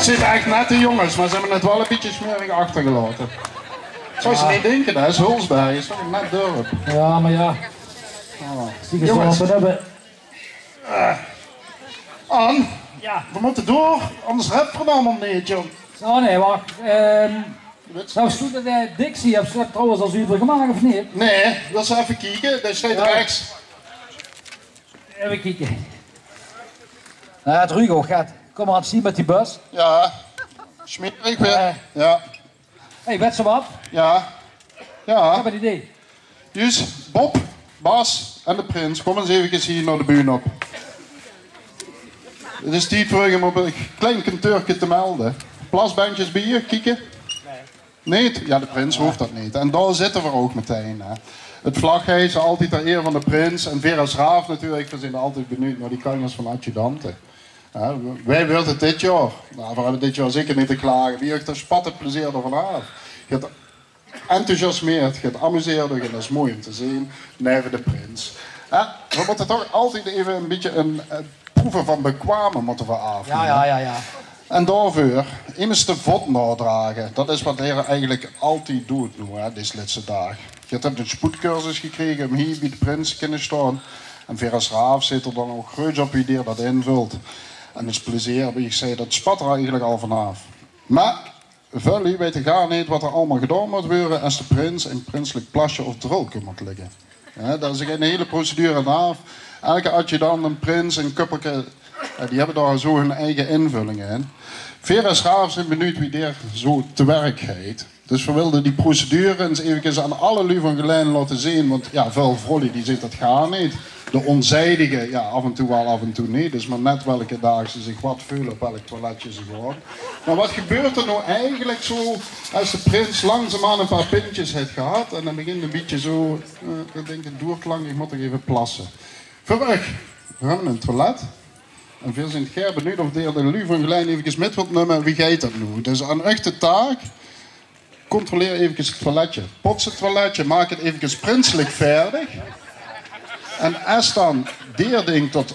zitten echt nette jongens, maar ze hebben het wel een beetje smerig achtergelaten. Zou ze niet denken, dat is Hulsberg, is toch een net dorp. Ja, maar ja. Die Jongens. hebben. An, Ja. we moeten door, anders hebben we het allemaal niet, joh. Oh nee, wacht. Nou, stoet de Dixie, heb je dat trouwens als Uber gemaakt of niet? Nee, wil ze even kijken, dat staat rechts. Even kijken. Nou, het Rugo gaat. Kom maar aan het zien met die bus. Ja, smerig weer. Ja, Hey, weet ze wat? ja, Ik ja. heb een idee. Dus Bob, Bas en de prins, kom eens even hier naar de buurt op. Het is tijd voor hem op een klein kantoortje te melden. Plasbandjes bier, kieken? Nee. Niet? Ja, de prins hoeft dat niet. En daar zitten we ook meteen. Hè. Het vlaggehezen altijd ter eer van de prins. En Vera Schraaf natuurlijk, we zijn altijd benieuwd naar die kanjers van adjudanten. Ja, wij wilden het dit jaar. Nou, we hebben dit jaar zeker niet te klagen. Wie heeft er spatten plezier ervan af? Je hebt enthousiasmeerd, je hebt amuseerd, en dat is mooi om te zien. Neven de prins. We moeten toch altijd even een beetje een proeven van bekwamen moeten we af. Ja. En daarvoor, immers de vod nadragen. Dat is wat hij eigenlijk altijd doet nu, hè, deze laatste dag. Je hebt een spoedcursus gekregen om hier bij de prins te kunnen staan. En Vera Schraaf zit er dan ook groot op wie die dat invult. En het is plezier, wie ik zei, dat spat er eigenlijk al vanaf. Maar, jullie weten gar niet wat er allemaal gedaan moet worden als de prins in prinselijk plasje of drolken moet liggen. Ja, daar is een hele procedure aan af. Elke adjudant, een prins, een kuppelke, die hebben daar zo hun eigen invullingen in. Vera Schraaf zijn benieuwd wie daar zo te werk gaat. Dus we wilden die procedure eens even aan alle lui van Gelijn laten zien. Want ja, veel vrouwen die zegt dat gaat niet. De onzijdige, ja, af en toe wel, af en toe niet. Dus maar net welke dagen ze zich wat voelen op welk toiletje ze gaan. Maar wat gebeurt er nou eigenlijk zo als de prins langzaamaan een paar pintjes heeft gehad. En dan begint een beetje zo, ik denk het duurt lang, ik moet er even plassen. Verrug, we hebben een toilet. En veel zijn het benieuwd of de heer de lui van Gelijn even met wilt nemen. Wie gaat dat nu? Dus aan echte taak. Controleer even het toiletje. Pots het toiletje, maak het even prinselijk verdig. En als dan die denkt dat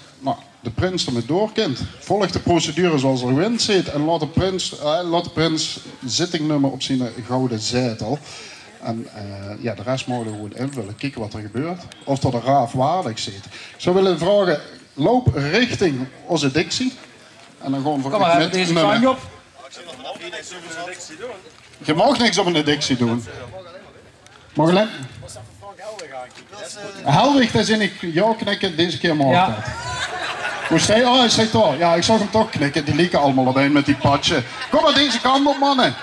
de prins ermee doorkent, volg de procedure zoals er gewend zit en laat de prins zittingnummer op zijn gouden zetel. En ja, de rest mogen we gewoon invullen, kijken wat er gebeurt. Of dat er raaf waardig zit. Ik zou willen vragen, loop richting onze Dixie. En dan gewoon voor Kom maar, deze kant op. Je mag niks op een Dixie doen. Marjolein? Helwig, daar zin ik jou knikken, deze keer mag Ja. dat. Hoe zei je? Oh, hij zei toch. Ja, ik zag hem toch knikken, die lieken allemaal op een met die patje. Kom maar deze kant op, mannen.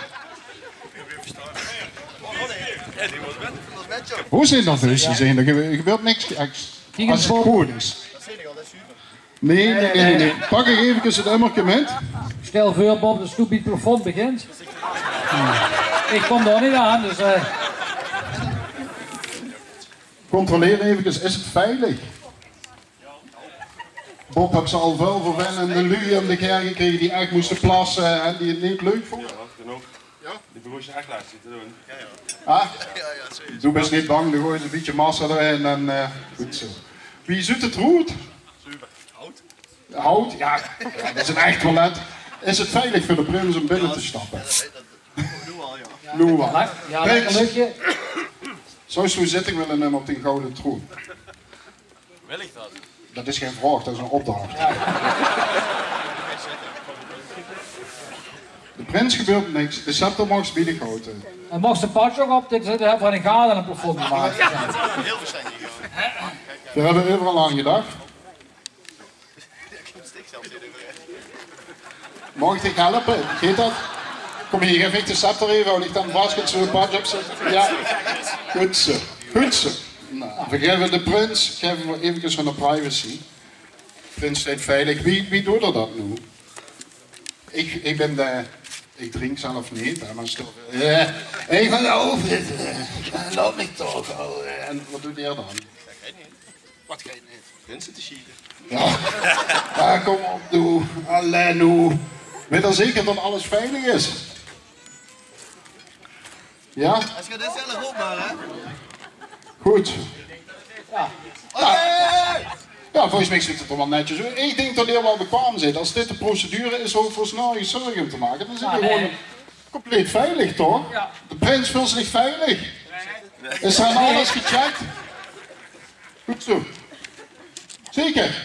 Hoe zijn dat dus? Er gebeurt niks. Als het goed is. Nee. Pak ik even het emmertje met. Stel voor Bob de stoep bij het plafond begint. Ik kom daar niet aan, dus... Controleer even, is het veilig? Bob heeft ze al veel vervelende lui om de kerk gekregen die echt moesten plassen en die het niet leuk vonden. Ja, genoeg. Ja? Die begon je echt laten te doen. Ah? Doe best niet bang, dan gooi je een beetje massa erin en goed zo. Wie zoet het roet? Super. Hout? Hout? Ja, dat is een echt toilet. Is het veilig voor de prins om binnen te stappen? Doe al, ja. Ja, lekker luchtje. Zou je zo'n zitting willen nemen op die gouden troon? Wil ik dat? Dat is geen vraag, dat is een opdracht. De prins gebeurt niks, de scepter mag ze bieden goten. En mocht de patch ook op, dit zit er van een gaten en een plafond gemaakt. Heel verstandig. We hebben overal aan gedacht. Mag ik je helpen? Geet dat? Kom hier, geef ik de scepter even, hou ik dan vast, kunt zo een patch opzetten? Ja, goed zo. Goed zo. Nou, we geven de prins, geven we even van de privacy. Prins staat veilig. Wie doet er dat nu? Ik ben de... Ik drink zelf niet, hè, maar stil. Ik ga over dit. Laat me toch al. En wat doet hij dan? Wat ga je niet? Prinsen te schieten. Ja, kom op, doe. Alleen nu. Weet dan zeker dat alles veilig is? Ja? Als je dit zelf op maar, hè? Goed. Ja. Ja, Ja, volgens mij zit het er wel netjes. Ik denk dat hij wel bekwaam zit. Als dit de procedure is om voor snel je zorgen te maken, dan zit hij gewoon compleet veilig, toch? Ja. De prins voelt zich veilig. Is er aan alles gecheckt? Goed zo. Zeker.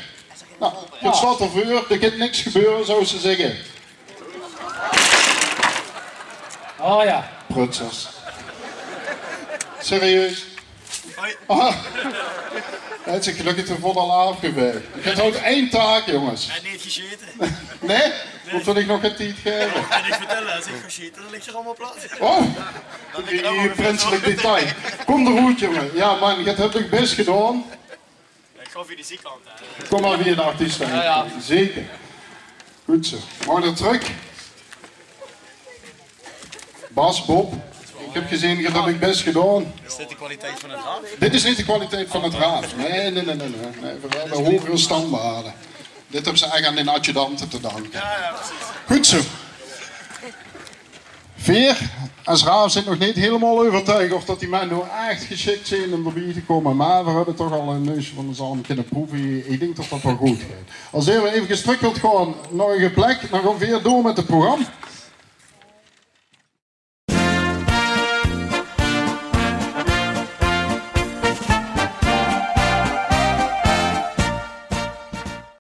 Nou, het staat er voor, er gaat niks gebeuren, zou ze zeggen. Oh ja. Prutsers. Serieus? Hoi. Ah. Het is gelukkig te vol al afgewerkt. Het houdt één taak, jongens. Hij heeft gegeten. Nee? Moet wil ik nog een tijd geven? Ik kan niet vertellen, als ik ga schieten, dan ligt er allemaal plat. Oh! Die prinselijk detail. Kom er goed, jongen. Ja, man, je hebt het best gedaan. Ik ga via de ziekkant. Kom maar via de artiest. Ja. Zeker. Goed zo. Maar er terug. Bas, Bob. Ik heb gezien, dat heb ik best gedaan. Is dit de kwaliteit van het raam? Dit is niet de kwaliteit van het raad. Nee. We hebben hogere standaarden. Dit hebben ze echt aan de adjudanten te danken. Ja, precies. Goed zo. Veer en Schraaf zijn nog niet helemaal overtuigd of dat die mensen nou echt geschikt zijn om erbij te komen. Maar we hebben toch al een neusje van de zalm kunnen proeven. Ik denk dat dat wel goed gaat. Als we even terug wilt gaan naar een plek, dan gaan we weer door met het programma.